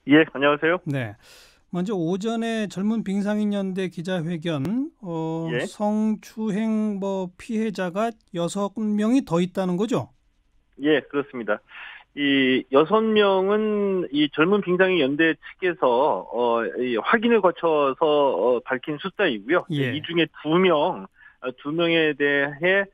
예, 안녕하세요. 네. 먼저 오전에 젊은 빙상인연대 기자회견, 예, 성추행 피해자가 6명이 더 있다는 거죠? 예, 그렇습니다. 이 6명은 이 젊은 빙상의 연대 측에서 이 확인을 거쳐서 밝힌 숫자이고요. 이 예. 중에 두 명에 대해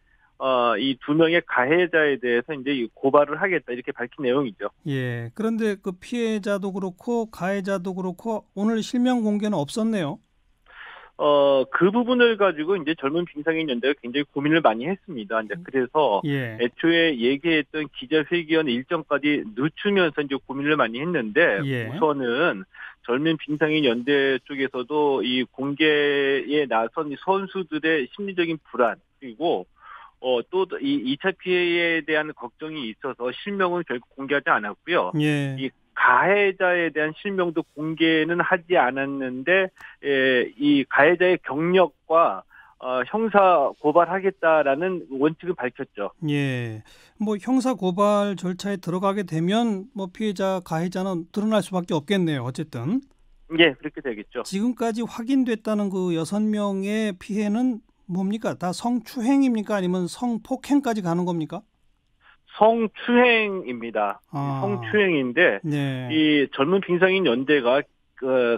이 두 명의 가해자에 대해서 이제 이 고발을 하겠다 이렇게 밝힌 내용이죠. 예. 그런데 그 피해자도 그렇고 가해자도 그렇고 오늘 실명 공개는 없었네요. 그 부분을 가지고 이제 젊은 빙상인 연대가 굉장히 고민을 많이 했습니다. 이제 그래서 예. 애초에 얘기했던 기자회견 일정까지 늦추면서 이제 고민을 많이 했는데 예. 우선은 젊은 빙상인 연대 쪽에서도 이 공개에 나선 이 선수들의 심리적인 불안 그리고 또 이 2차 피해에 대한 걱정이 있어서 실명은 결국 공개하지 않았고요. 예. 이 가해자에 대한 실명도 공개는 하지 않았는데, 이 가해자의 경력과 형사 고발하겠다라는 원칙을 밝혔죠. 예. 형사 고발 절차에 들어가게 되면 피해자, 가해자는 드러날 수밖에 없겠네요. 어쨌든. 예, 그렇게 되겠죠. 지금까지 확인됐다는 그 6명의 피해는 뭡니까? 다 성추행입니까? 아니면 성폭행까지 가는 겁니까? 성추행입니다. 아, 성추행인데, 네. 이 젊은 빙상인 연대가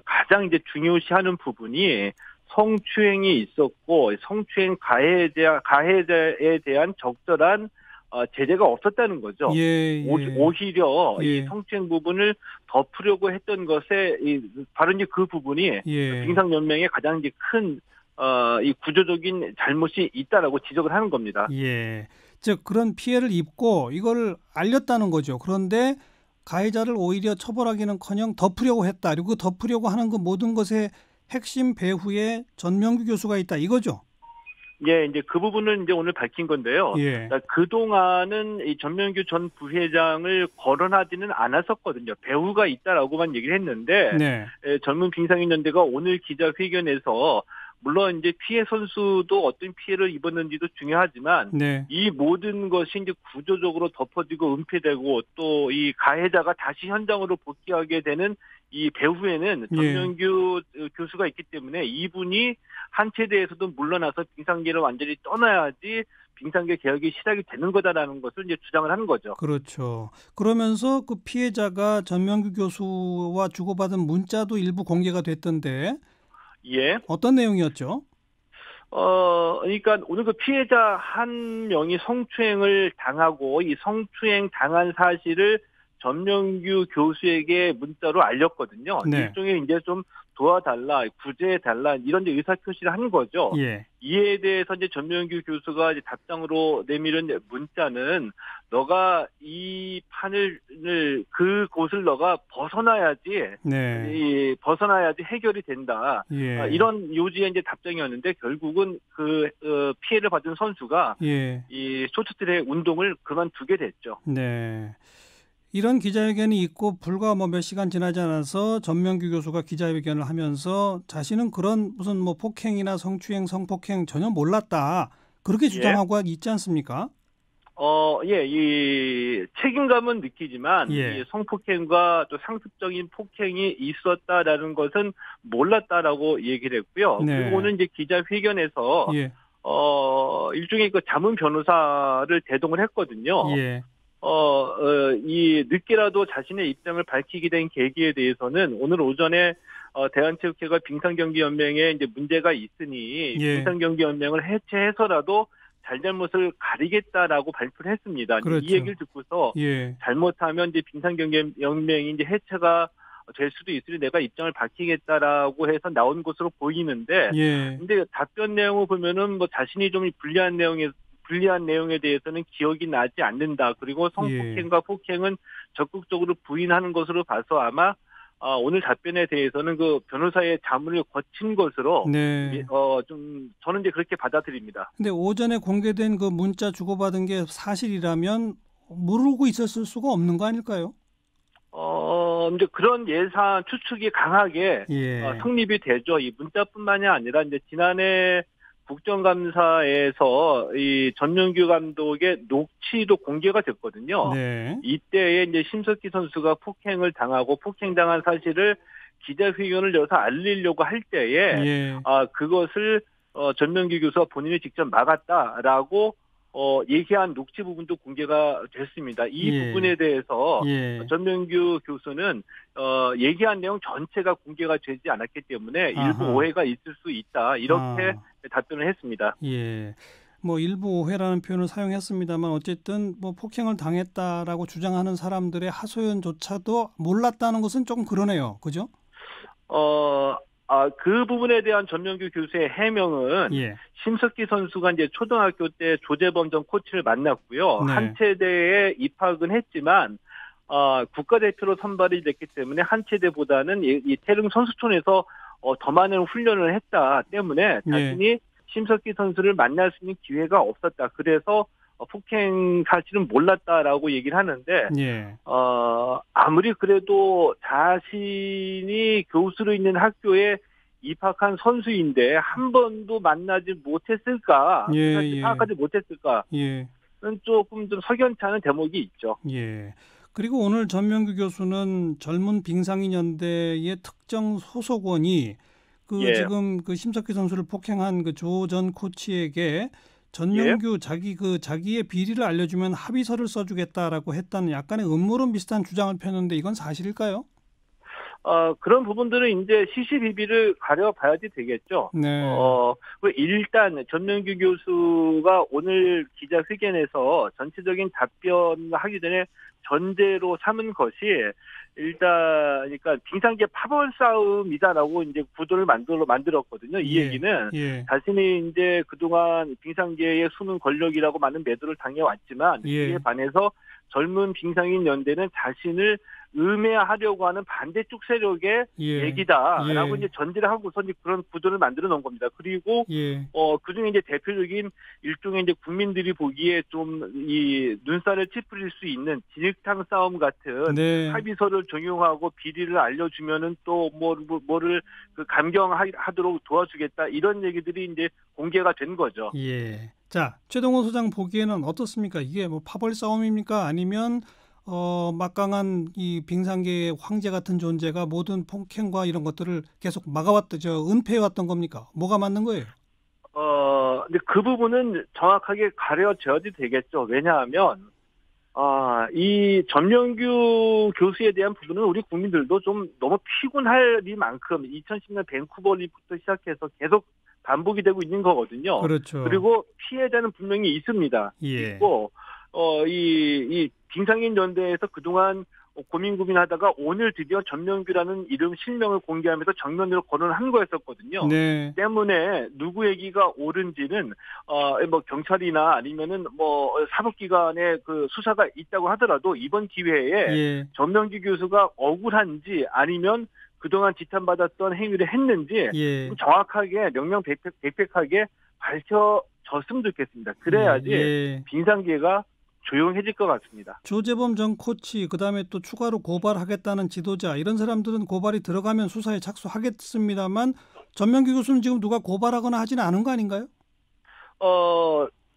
가장 이제 중요시하는 부분이 성추행이 있었고, 성추행 가해자에 대한 적절한 제재가 없었다는 예, 거죠. 예, 오히려 이 예, 성추행 부분을 덮으려고 했던 것에 바로 이제 그 부분이 예, 빙상연맹의 가장 이제 큰 이 구조적인 잘못이 있다라고 지적을 하는 겁니다. 예. 즉, 그런 피해를 입고 이걸 알렸다는 거죠. 그런데 가해자를 오히려 처벌하기는커녕 덮으려고 했다. 그리고 그 덮으려고 하는 그 모든 것의 핵심 배후에 전명규 교수가 있다. 이거죠. 예, 이제 그 부분은 이제 오늘 밝힌 건데요. 예, 그러니까 그동안은 이 전명규 전 부회장을 거론하지는 않았었거든요. 배후가 있다라고만 얘기를 했는데, 네, 젊은 빙상인연대가 오늘 기자회견에서 물론 이제 피해 선수도 어떤 피해를 입었는지도 중요하지만 네, 이 모든 것이 이제 구조적으로 덮어지고 은폐되고 또 이 가해자가 다시 현장으로 복귀하게 되는 이 배후에는 예. 전명규 교수가 있기 때문에 이분이 한 체대에서도 물러나서 빙상계를 완전히 떠나야지 빙상계 개혁이 시작이 되는 거다라는 것을 이제 주장을 하는 거죠. 그렇죠. 그러면서 그 피해자가 전명규 교수와 주고받은 문자도 일부 공개가 됐던데 예. 어떤 내용이었죠? 그러니까 오늘 그 피해자 한 명이 성추행을 당하고 이 성추행 당한 사실을 전명규 교수에게 문자로 알렸거든요. 네. 일종의 이제 좀 도와달라, 구제해달라, 이런 이제 의사표시를 한 거죠. 예. 이에 대해서 이제 전명규 교수가 이제 답장으로 내밀은 문자는 너가 이 판을, 그곳을 너가 네. 벗어나야지 해결이 된다. 예. 이런 요지의 이제 답장이었는데 결국은 피해를 받은 선수가 예. 이 쇼트트랙 운동을 그만두게 됐죠. 네. 이런 기자회견이 있고 불과 몇 시간 지나지 않아서 전명규 교수가 기자회견을 하면서 자신은 그런 무슨 폭행이나 성추행, 성폭행 전혀 몰랐다. 그렇게 예. 주장하고 있지 않습니까? 예, 이 책임감은 느끼지만 이 예. 성폭행과 또 상습적인 폭행이 있었다라는 것은 몰랐다라고 얘기를 했고요. 그리고 네. 오늘 이제 기자회견에서 예. 일종의 그 자문 변호사를 대동을 했거든요. 예. 이 늦게라도 자신의 입장을 밝히게 된 계기에 대해서는 오늘 오전에 대한체육회가 빙상경기연맹에 이제 문제가 있으니 예. 빙상경기연맹을 해체해서라도 잘잘못을 가리겠다라고 발표를 했습니다. 이제 이 그렇죠. 얘기를 듣고서 예. 잘못하면 이제 빙상경기연맹이 이제 해체가 될 수도 있으니 내가 입장을 밝히겠다라고 해서 나온 것으로 보이는데, 예. 근데 답변 내용을 보면은 뭐 자신이 좀 불리한 내용에 대해서는 기억이 나지 않는다. 그리고 예. 성폭행과 폭행은 적극적으로 부인하는 것으로 봐서 아마 오늘 답변에 대해서는 그 변호사의 자문을 거친 것으로 네. 좀 저는 이제 그렇게 받아들입니다. 근데 오전에 공개된 그 문자 주고받은 게 사실이라면 모르고 있었을 수가 없는 거 아닐까요? 이제 그런 추측이 강하게 예. 성립이 되죠. 이 문자뿐만이 아니라 이제 지난해 국정감사에서 이 전명규 감독의 녹취도 공개가 됐거든요. 네. 이때에 이제 심석희 선수가 폭행을 당하고 폭행당한 사실을 기자회견을 열어서 알리려고 할 때에 예. 그것을 전명규 교수가 본인이 직접 막았다라고 얘기한 녹취 부분도 공개가 됐습니다. 이 예. 부분에 대해서 예. 전명규 교수는 얘기한 내용 전체가 공개가 되지 않았기 때문에 일부 아하. 오해가 있을 수 있다 이렇게 답변을 했습니다. 예. 뭐 일부 오해라는 표현을 사용했습니다만 어쨌든 뭐 폭행을 당했다라고 주장하는 사람들의 하소연조차도 몰랐다는 것은 조금 그러네요. 그죠? 그 부분에 대한 전명규 교수의 해명은 예. 심석희 선수가 이제 초등학교 때 조재범 전 코치를 만났고요. 네. 한체대에 입학은 했지만 국가대표로 선발이 됐기 때문에 한체대보다는 이 태릉 선수촌에서 더 많은 훈련을 했다 때문에 자신이 심석희 선수를 만날 수 있는 기회가 없었다. 그래서 폭행 사실은 몰랐다라고 얘기를 하는데 예. 아무리 그래도 자신이 교수로 있는 학교에 입학한 선수인데 한 번도 만나지 못했을까? 파악하지 못했을까? 예. 는 조금 좀 석연치 않은 대목이 있죠. 예. 그리고 오늘 전명규 교수는 젊은 빙상인 연대의 특정 소속원이 지금 그 심석희 선수를 폭행한 그 조 전 코치에게 전명규 자기의 비리를 알려주면 합의서를 써주겠다라고 했다는 약간의 음모론 비슷한 주장을 폈는데 이건 사실일까요? 그런 부분들은 이제 시시비비를 가려봐야지 되겠죠. 네. 일단 전명규 교수가 오늘 기자회견에서 전체적인 답변을 하기 전에 전제로 삼은 것이 일단 그러니까 빙상계 파벌 싸움이다라고 이제 구도를 만들었거든요. 이 얘기는 자신이 이제 그동안 빙상계의 숨은 권력이라고 많은 매도를 당해왔지만 이에 반해서 젊은 빙상인 연대는 자신을 음해하려고 하는 반대쪽 세력의 얘기다라고 이제 전제를 하고서 이제 그런 구도를 만들어 놓은 겁니다. 그리고 그중에 이제 대표적인 일종의 이제 국민들이 보기에 좀 이 눈살을 찌푸릴 수 있는 진흙탕 싸움 같은 합의서를 종용하고 비리를 알려주면은 또 뭐를 그 감경하도록 도와주겠다 이런 얘기들이 이제 공개가 된 거죠. 예. 자, 최동호 소장 보기에는 어떻습니까? 이게 뭐 파벌 싸움입니까? 아니면 막강한 이 빙상계의 황제 같은 존재가 모든 폭행과 이런 것들을 계속 은폐해왔던 겁니까? 뭐가 맞는 거예요? 근데 그 부분은 정확하게 가려져야지 되겠죠. 왜냐하면, 이 전명규 교수에 대한 부분은 우리 국민들도 좀 너무 피곤할이만큼 2010년 밴쿠버 올림픽부터 시작해서 계속 반복이 되고 있는 거거든요. 그렇죠. 그리고 피해자는 분명히 있습니다. 있고, 이 빙상인 연대에서 그동안 고민하다가 오늘 드디어 전명규라는 이름 실명을 공개하면서 정면으로 거론한 거였었거든요. 때문에 누구 얘기가 옳은지는 뭐 경찰이나 아니면은 뭐 사법기관의 그 수사가 있다고 하더라도 이번 기회에 전명규 교수가 억울한지 아니면 그동안 지탄받았던 행위를 했는지 정확하게 명명백백하게 밝혀졌으면 좋겠습니다. 그래야지 빙상계가 조용해질 것 같습니다. 조재범 전 코치, 그다음에 또 추가로 고발하겠다는 지도자, 이런 사람들은 고발이 들어가면 수사에 착수하겠습니다만 전명규 교수는 지금 누가 고발하거나 하지는 않은 거 아닌가요?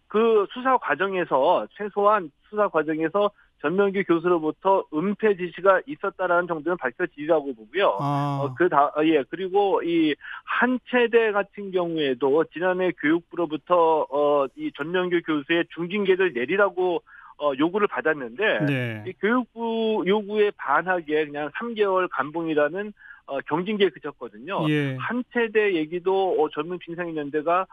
그 최소한 수사 과정에서 전명규 교수로부터 은폐 지시가 있었다라는 정도는 밝혀지리라고 보고요. 그리고 이 한체대 같은 경우에도 지난해 교육부로부터 이 전명규 교수의 중징계를 내리라고 요구를 받았는데 이 교육부 요구에 반하게 그냥 3개월 감봉이라는 경징계에 그쳤거든요. 한체대 얘기도 젊은 빙상인연대가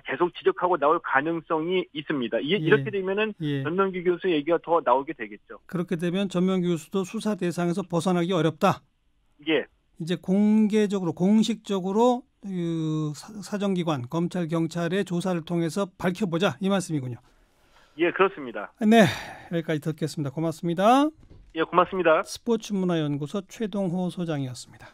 계속 지적하고 나올 가능성이 있습니다. 이렇게 되면은 전명규 교수 얘기가 더 나오게 되겠죠. 그렇게 되면 전명규 교수도 수사 대상에서 벗어나기 어렵다. 이제 공식적으로 사정기관, 검찰, 경찰의 조사를 통해서 밝혀보자 이 말씀이군요. 그렇습니다. 네, 여기까지 듣겠습니다. 고맙습니다. 고맙습니다. 스포츠문화연구소 최동호 소장이었습니다.